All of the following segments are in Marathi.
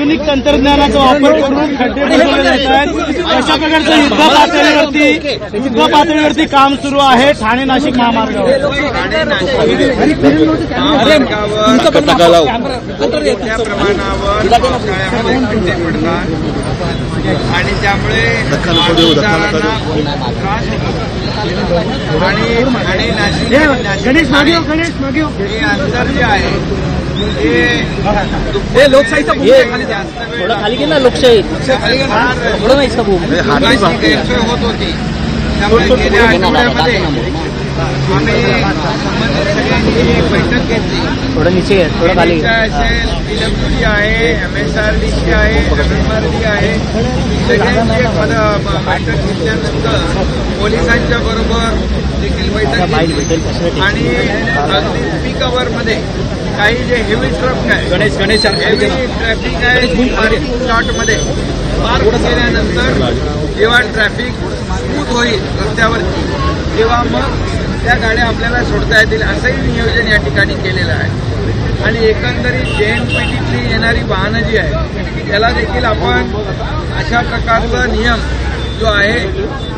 आधुनिक तंत्रज्ञानाचा वापर करून खड्डे बुजवले जात आहेत। अशा प्रकारचं युद्ध पातळीवरती काम सुरू आहे ठाणे नाशिक महामार्गावर। मोठ्या प्रमाणावर पावसाळ्यामध्ये खड्डे पडतात आणि त्यामुळे वाहतूकदारांना त्रास होतो आणि ठाणे नाशिक हे अंतर जे आहे हे लोकशाहीचा थोडं खाली गेला लोकशाही गैरसोय होत होती। त्यामुळे गेल्या आठवड्यामध्ये आम्ही संबंधित सगळ्यांनी एक बैठक घेतली। थोडं नीचे थोडं खाली असेल, PWD आहे, MSRDC आहे, MMRD आहे, सगळ्यांची एक बैठक घेतल्यानंतर पोलिसांच्या बरोबर देखील बैठक घेतली आणि अगदी पीक अवरमध्ये काही जे हेवी ट्रक आहे, हेवी ट्रॅफिक आहे, पार्किंग प्लॉटमध्ये पार्क केल्यानंतर जेव्हा ट्रॅफिक स्मूथ होईल रस्त्यावरती तेव्हा मग त्या गाड्या आपल्याला सोडता येतील असंही नियोजन या ठिकाणी केलेलं आहे। आणि एकंदरीत JNPTतली येणारी वाहनं जी आहे त्याला देखील आपण अशा प्रकारचा नियम जो आहे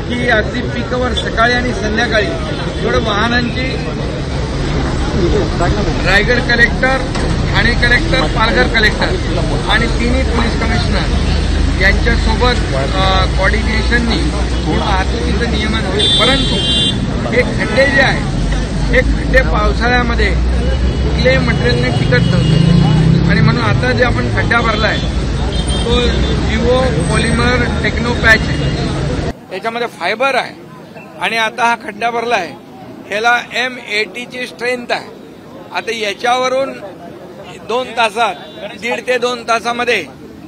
की अगदी पीकवर सकाळी आणि संध्याकाळी थोडं वाहनांची Raigad collector, Thane collector, Palghar collector आणि तिन्ही पोलीस कमिशनर यांच्यासोबत कोऑर्डिनेशननी वाहतुकीचं नियमन होईल। परंतु हे खड्डे जे आहे हे खड्डे पावसाळ्यामध्ये कुठल्याही मटेरियलने टिकत नव्हते आणि म्हणून आता जे आपण खड्डा भरलाय तो जिओ पॉलिमर टेक्नो पॅच आहे, त्याच्यामध्ये फायबर आहे आणि आता हा खड्डा भरलाय ह्याला M80ची स्ट्रेंथ आहे। आता याच्यावरून 2 तासात 1.5 ते 2 तासामध्ये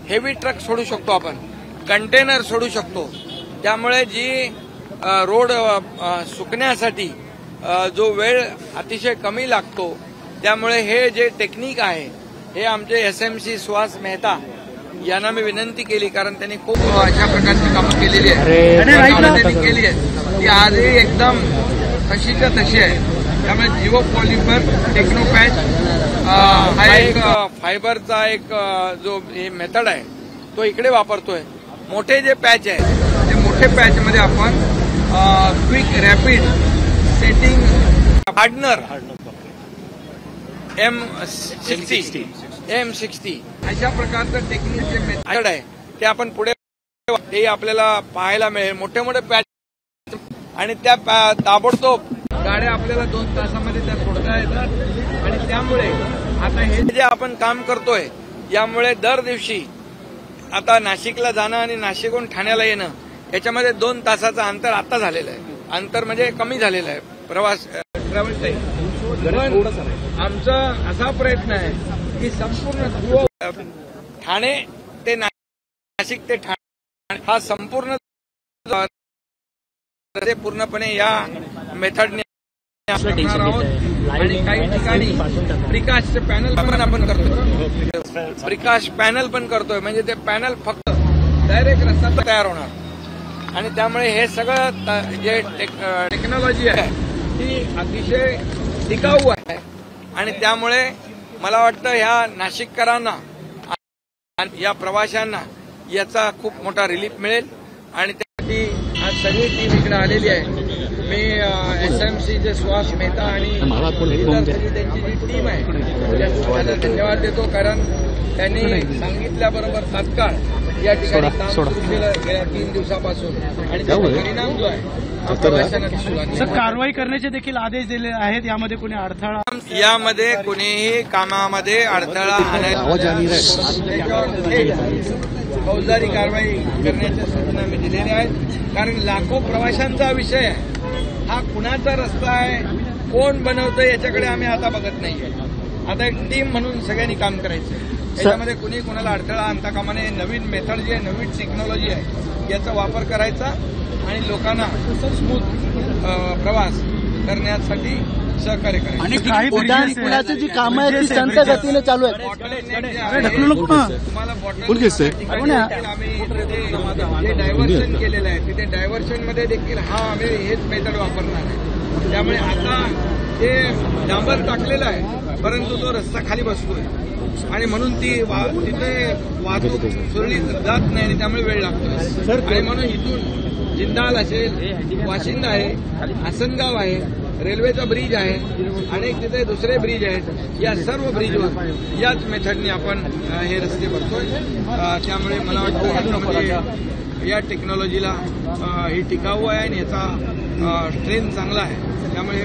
हेवी ट्रक सोडू शकतो, आपण कंटेनर सोडू शकतो। त्यामुळे जी रोड सुकण्यासाठी जो वेळ अतिशय कमी लागतो, त्यामुळे हे जे टेक्निक आहे हे आमचे SMC सुहास मेहता यांना मी विनंती केली, कारण त्यांनी खूप अशा प्रकारची कामं केलेली आहे ती आजही एकदम तशीच्या तशी आहे। त्यामुळे जिओ पॉलिमर टेक्नो पॅच हा एक फायबरचा एक जो मेथड आहे तो इकडे वापरतोय। मोठे जे पॅच आहे ते मोठे पॅचमध्ये आपण quick rapid setting hardener M60 अशा प्रकारचं टेक्निक जे मेथड आहे ते आपण पुढे ते आपल्याला पाहायला मिळेल। मोठे मोठे पॅच आणि त्या ताबडतोब गाड्या आपल्याला 2 तासामध्ये त्या सोडता येतात आणि त्यामुळे आता हे जे आपण काम करतोय यामुळे दर दिवशी आता नाशिकला जाणं आणि नाशिकहून ठाण्याला येणं याच्यामध्ये 2 तासाचं अंतर आता झालेलं आहे। अंतर म्हणजे कमी झालेलं आहे प्रवास ट्रॅव्हल टाईम। आमचा असा प्रयत्न आहे की संपूर्ण ठाणे ते नाशिक ते ठाणे हा संपूर्ण पूर्णपणे या मेथडने आणि काही ठिकाणी प्रिकाश पॅनल पण आपण करतोय, प्रिकाश पॅनल पण करतोय, म्हणजे ते पॅनल फक्त डायरेक्ट रस्ता तयार होणार आणि त्यामुळे हे सगळं जे टेक्नॉलॉजी आहे ती अतिशय टिकाऊ आहे आणि त्यामुळे मला वाटतं ह्या नाशिककरांना या प्रवाशांना याचा खूप मोठा रिलीफ मिळेल आणि त्यासाठी आज सगळी टीम इकडे आलेली आहे। मी SMCचे सुहास मेहता आणि त्यांची जी टीम आहे त्यांना धन्यवाद देतो, कारण त्यांनी सांगितल्याबरोबर तात्काळ या ठिकाणी काम सुरू केलं गेल्या 3 दिवसापासून आणि त्याचा परिणाम जो आहे प्रवाशांना दिसू लागला। कारवाई करण्याचे देखील आदेश दिले आहेत, यामध्ये कोणी अडथळा यामध्ये कोणीही कामामध्ये अडथळा फौजदारी कारवाई करण्याच्या सूचना मी दिलेल्या आहेत, कारण लाखो प्रवाशांचा विषय आहे हा कुणाचा रस्ता आहे, कोण बनवतोय याच्याकडे आम्ही आता बघत नाहीये। आता एक टीम म्हणून सगळ्यांनी काम करायचं, याच्यामध्ये कुणी कुणाला अडथळा आणता कामा नये। नवीन मेथड जी आहे, नवीन टेक्नॉलॉजी आहे याचा वापर करायचा आणि लोकांना स्मूथ प्रवास करण्यासाठी सहकार्य करायचं। आणि काही पुण्याची जी कामं आहेत ती संत गतीने चालू आहेत। तुम्हाला बॉटल आम्ही जे डायव्हर्शन केलेलं आहे तिथे डायव्हर्शन मध्ये देखील हा आम्ही हेच मेथड वापरणार आहे। त्यामुळे आता ते डांबर टाकलेला आहे, परंतु तो रस्ता खाली बसतोय आणि म्हणून तिथे वाहतूक सुरळीत जात नाही आणि त्यामुळे वेळ लागतोय. आणि म्हणून इथून जिंदाल असेल, वाशिंद आहे, आसनगाव आहे, रेल्वेचा ब्रिज आहे, अनेक तिथे दुसरे ब्रिज आहेत. या सर्व ब्रिजवर याच मेथडने आपण हे रस्ते भरतोय. त्यामुळे मला वाटतं याच्यामध्ये या टेक्नॉलॉजीला हे टिकाऊ आहे आणि याचा स्ट्रेंथ चांगला आहे. त्यामुळे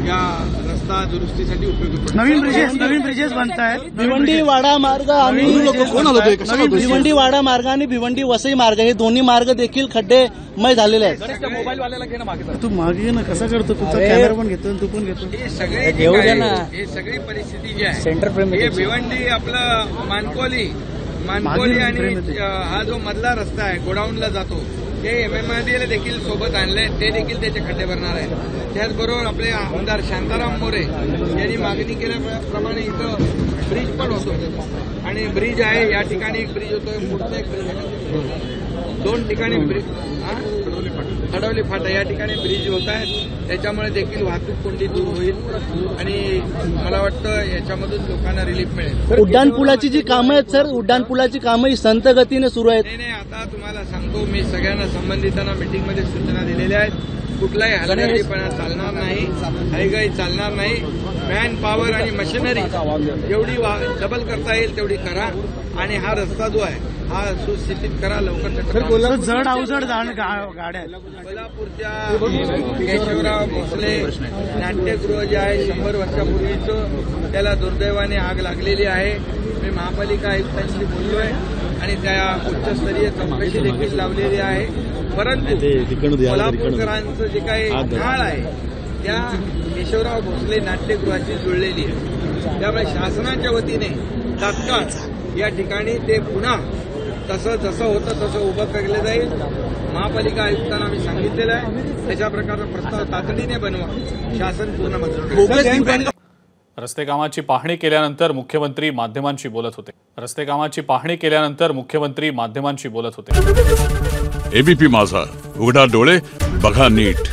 या रस्ता दुरुस्तीसाठी उपयोगी पडतो. नवीन ब्रिजेस बनत आहेत. भिवंडी वाडा मार्ग आणि भिवंडी वाडा मार्ग आणि भिवंडी वसई मार्ग हे दोन्ही मार्ग देखील खड्डेमय झालेले आहेत. तू मागे ना कसा करतो, तुझा कॅमेरा पण घेतो तू पण घेतो. हे सगळे हे सगळी परिस्थिती जी आहे हे भिवंडी आपलं मानकोली आणि हा जो मधला रस्ता आहे गोडाऊनला जातो ते MMRDA देखील सोबत आणले, ते देखील त्याचे खड्डे भरणार आहेत. त्याचबरोबर आपले आमदार शांताराम मोरे यांनी मागणी केल्याप्रमाणे इथं ब्रिज पण होतो आणि ब्रिज आहे. या ठिकाणी एक ब्रिज होतोय, पुढचा एक ब्रिज आहे, 2 ठिकाणी ब्रिज, खडवली फाटा या ठिकाणी ब्रिज होत आहेत. त्याच्यामुळे देखील वाहतूक कोंडी दूर होईल आणि मला वाटतं याच्यामधून लोकांना रिलीफ मिळेल. उड्डाणपुलाची जी कामं आहेत सर, उड्डाणपुलाची कामं ही संत गतीने सुरू आहेत. नाही, आता तुम्हाला सांगतो, मी सगळ्यांना संबंधितांना मिटिंगमध्ये सूचना दिलेल्या आहेत. कुठलाही हलगर्जीपणा चालणार नाही, हयगय चालणार नाही. मॅन पॉवर आणि मशिनरी जेवढी डबल करता येईल तेवढी करा आणि हा रस्ता जो आहे हा सुस्थितीत करा लवकर. जड अवजड गाड्या कोल्हापूरच्या केशवराव भोसले नाट्यगृह जे आहे 100 वर्षापूर्वीचं, त्याला दुर्दैवाने आग लागलेली आहे. मी महापालिका आयुक्तांशी बोललोय आणि त्या उच्चस्तरीय चौकशी देखील लावलेली आहे. परंतु कोल्हापूरकरांचं जे काही ढाळ आहे त्या केशवराव भोसले नाट्यगृहाची जुळलेली आहे. त्यामुळे शासनाच्या वतीने तात्काळ या ठिकाणी ते पुन्हा जसं होतं तसं उभं केलं जाईल. महापालिका आयुक्तांना आम्ही सांगितलेलं आहे, त्याच्या प्रकारचा प्रस्ताव तातडीने बनवा, शासन पूर्ण मंजूर. रस्ते कामाची पाहणी केल्यानंतर मुख्यमंत्री माध्यमांशी बोलत होते. एबीपी माझा, उघडा डोळे बघा नीट.